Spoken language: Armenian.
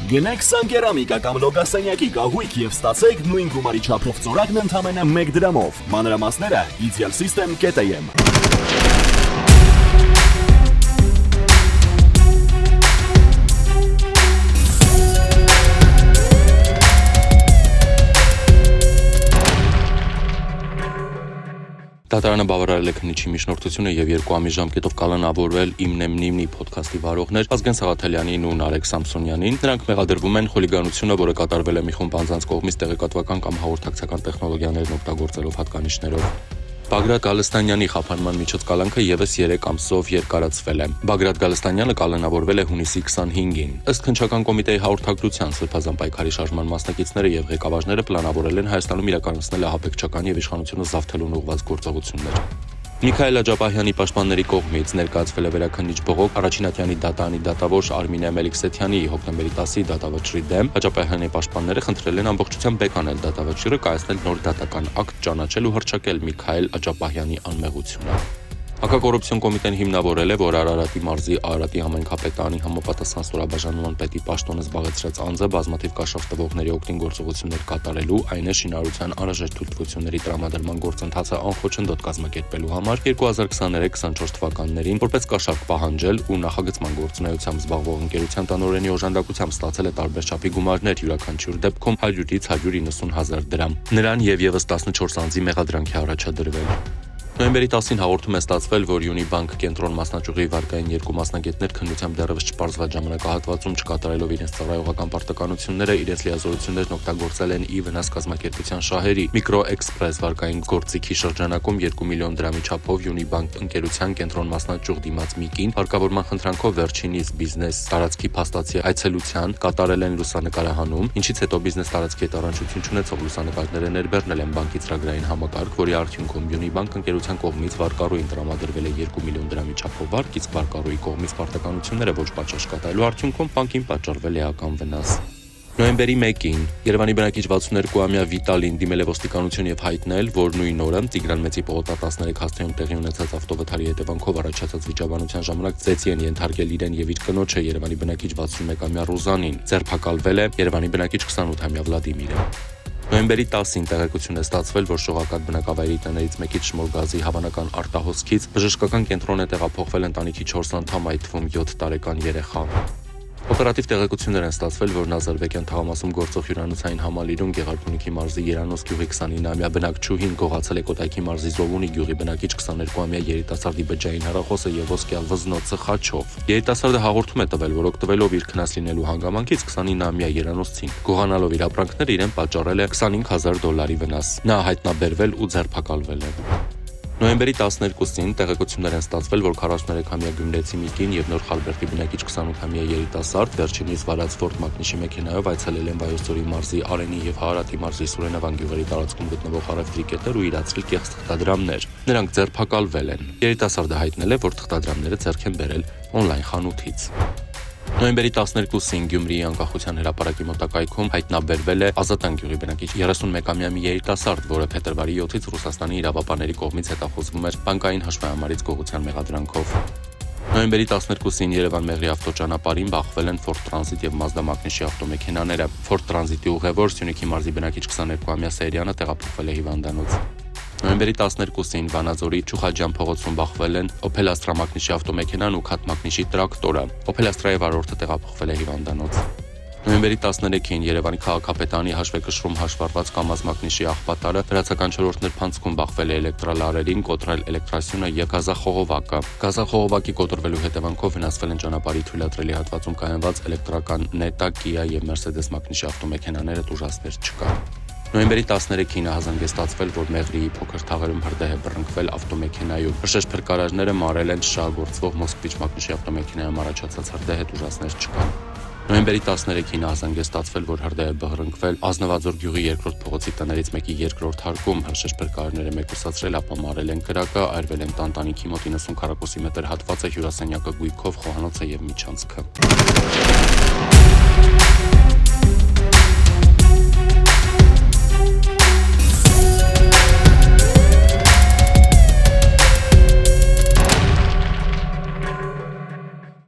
Գնեք Սանկերամիկա կամ լոգասենյակի կահույք եւ ստացեք նույն գումարի չափով ծորակն ընդամենը 1 դրամով։ Մանրամասները idealsystem.am։ Դատարանը բավարարել է քննիչի միջնորդությունը եւ 2 ամիս ժամկետով կալանավորվել Իմնեմնիմնի ոդքասթի վարողներ Ազգեն Սաղաթելյանին ու Նարեկ Սամսոնյանին։ Նրանք մեղադրվում են խուլիգանությունը, որը կատարվել է մի խումբ անձանց կողմից տեղեկատվական կամ հաղորդակցական տեխնոլոգիաներն օգտագործելով հատկանիշներով։ Բագրատ Գալստանյանի խափանման միջոց կալանքը եւս 3 ամսով երկարացվել է։ Բագրատ Գալստանյանը կալանավորվել է հունիսի 25-ին։ Ըստ քննչական կոմիտեի հաղորդակցության Սրբազան պայքարի շարժման մասնակիցները եւ ղեկավարները պլանավորել են Հայաստանում իրականացնել ահաբեկչական եւ իշխանությունը զավթելուն ուղղված գործողություններ։ Միքայել Աջապահյանի պաշտպանների կողմից ներկայացվել է վերաքննիչ բողոք Առաջինատյանի դատարանի դատավոր Արմինե Մելիքսեթյանի հոկտեմբերի 10-ի դատավճռի դեմ։ Աջապահյանի պաշտպանները խնդրել են ամբողջությամբ բեկանել դատավճիռը, կայացնել նոր դատական ակտ, ճանաչել ու հռչակել Միքայել Աջապահյանի անմեղությունը։ Հակակոռուպցիոն կոմիտեն հիմնավորել է, որ Արարատի մարզի Արարատի համայնքապետարանի համապատասխան ստորաբաժանման պետի պաշտոնը զբաղեցրած անձը բազմաթիվ կաշառք տվողների օգտին գործողություններ կատարելու, այն է շինարարության անհրաժեշտ թույլտվությունների տրամադրման գործընթացը անխոչնդոտ կազմակերպելու համար 2023-24 թվականներին որպես կաշառք պահանջել ու նախագծման գործունեությամբ զբաղվող ընկերության տնօրենի օժանդակությամբ ստացել է տարբեր չափի գումարներ, յուրաքանչյուր դեպքում 100-ից 190 հազար դրամ։ Նրան եւ եւս 14 անձի մեղադրանք է առաջադրվել։ Նոյեմբերի 10-ին հաղորդում է ստացվել, որ Յունիբանկ կենտրոն մասնաճյուղի վարկային 2 մասնագետներ քննությամբ դեռևս չպարզված ժամանակահատվածում չկատարելով իրենց ծառայողական պարտականությունները, իրենց լիազորություններն օգտագործել են ի վնաս կազմակերպության շահերի։ Միկրոէքսպրես վարկային գործիքի շրջանակում 2 միլիոն դրամի չափով Յունիբանկ ընկերության կենտրոն մասնաճյուղ դիմաց ՄԻԿ-ին վարկավորման խնդրանքով վերջինիս բիզնես տարածքի փաստացի այցելության կատարել են լուսանկարահանում, ինչից հետո բիզնես տարածքի հետ առնչություն չունեցող լուսանկարները ներբեռնել են բանկի ծրագրային համակարգ, որի արդյունքում Յունիբանկ ընկերության կողմից վարկառուին տրամադրվել է 2 միլիոն դրամի չափով վարկ, իսկ վարկառուի կողմից պարտականությունները ոչ պատշաճ կատարելու արդյունքում բանկին պատճառվել է էական վնաս։ Նոյեմբերի 1-ին Երևանի բնակիչ 62-ամյա Վիտալին դիմել է ոստիկանություն եւ հայտնել, որ նույն օրը Տիգրան Մեծի պողոտա 13 հասցեում տեղի ունեցած ավտովթարի հետևանքով առաջացած վիճաբանության ժամանակ ծեծի են ենթարկել իրեն եւ իր կնոջը Երևանի բնակիչ 61-ամյա Ռուզանին։ Ձերբակալվել է Երևանի բնակիչ 28-ամյա Վլադիմիրը։ Նոյեմբերի 10-ին տեղեկություն է ստացվել, որ շողակատ բնակավայրի տներից մեկից շմոր գազի հավանական արտահոսքից բժշկական կենտրոն է տեղափոխվել ընտանիքի 4 անդամ, այդ թվում 7 տարեկան երեխա։ Օպերատիվ տեղեկություններ են ստացվել, որ Նազարբեկյան թաղամասում գործող հյուրանոցային համալիրում Գեղարքունիքի մարզի Երանոս գյուղի 29-ամյա բնակչուհին գողացել է Կոտայքի մարզի Զովունի գյուղի բնակիչ 22-ամյա երիտասարդի բջջային հեռախոսը եւ ոսկյա վզնոցը խաչով։ Երիտասարդը հաղորդում է տվել, որ օգտվելով իր քնած լինելու հանգամանքից 29-ամյա Երանոսցին գողանալով իր ապրանքները իրեն պատճառել է $25000 վնաս։ Նա հայտնաբերվել ու ձերբակալվել է։ Նոյեմբերի 12-ին տեղեկություններ են ստացվել, որ 43-ամյա գյումրեցի Միկին եւ Նոր Խալբերդի բնակիչ 28-ամյա երիտասարդ վերջինիս վարած Ford մակնիշի մեքենայով այցելել են Վայոց ձորի մարզի Արենի եւ Հարարատի մարզի Սուրենավան գյուղերի տարածքում գտնվող առևտրի կետեր ու իրացրել կեղծ թղթադրամներ։ Նրանք ձերբակալվել են։ Երիտասարդը հայտնել է, որ թղթադրամները ձեռք են բերել օնլայն խանութից։ Նոյեմբերի 12-ին Գյումրիի անկախության հրապարակի մոտակայքում հայտնաբերվել է Ազատան գյուղի բնակիչ 31-ամյա մի երիտասարդ, որը փետրվարի 7-ից Ռուսաստանի իրավապահների կողմից հետախուզվում էր բանկային հաշվահամարից գողության մեղադրանքով։ Նոյեմբերի 12-ին Երևան-Մեղրի ավտոճանապարհին բախվել են Ford Transit եւ Mazda մակնիշի ավտոմեքենաները։ Ford Transit-ի ուղևոր Սյունիքի մարզի բնակիչ 22-ամյա Սերյանը տեղափոխվել է հիվանդանոց։ Նոյեմբերի 12-ին Վանաձորի Չուխաջյան փողոցում բախվել են Opel Astra մակնիշի ավտոմեքենան ու Cat մակնիշի տրակտորը։ Opel Astra-ի վարորդը տեղափոխվել է հիվանդանոց։ Նոյեմբերի 13-ին Երևանի քաղաքապետարանի հաշվեկշռում հաշվառված Կամազ մակնիշի աղբատարը վրացական չորրորդ նրբանցքում բախվել է էլեկտրալարերին, կոտրել էլեկտրասյունը եւ գազախողովակը։ Գազախողովակի կոտրվելու հետևանքով վնասվել են ճանապարհի թույլատրելի հատվածում կայանված էլեկտրական Neta, Kia եւ Mercedes մակնիշի ավտոմեքենաները տուժածներ չկան։ Նոյեմբերի 13-ին հազանգեստացվել, որ Մեղրիի փոքր թաղերում հրդեհ է բռնկվել ավտոմեքենայում։ Հրշեջ փրկարարները մարել են շահագործվող Մոսկվիչ մակնիշի ավտոմեքենայում առաջացած հրդեհը տուժածներ չկան։ Նոյեմբերի 13-ին հազանգեստացվել, որ հրդեհ է բռնկվել Ազնվաձոր գյուղի երկրորդ փողոցի տներից մեկի երկրորդ հարկում։ Հրշեջ փրկարարները մեկուսացրել, ապա մարել են կրակը, այրվել են տանտանիքի մոտ 90 քառակուսի մետր հատվածը, հյուրասենյակը գույքով, խոհանոցը եւ միջանցքը։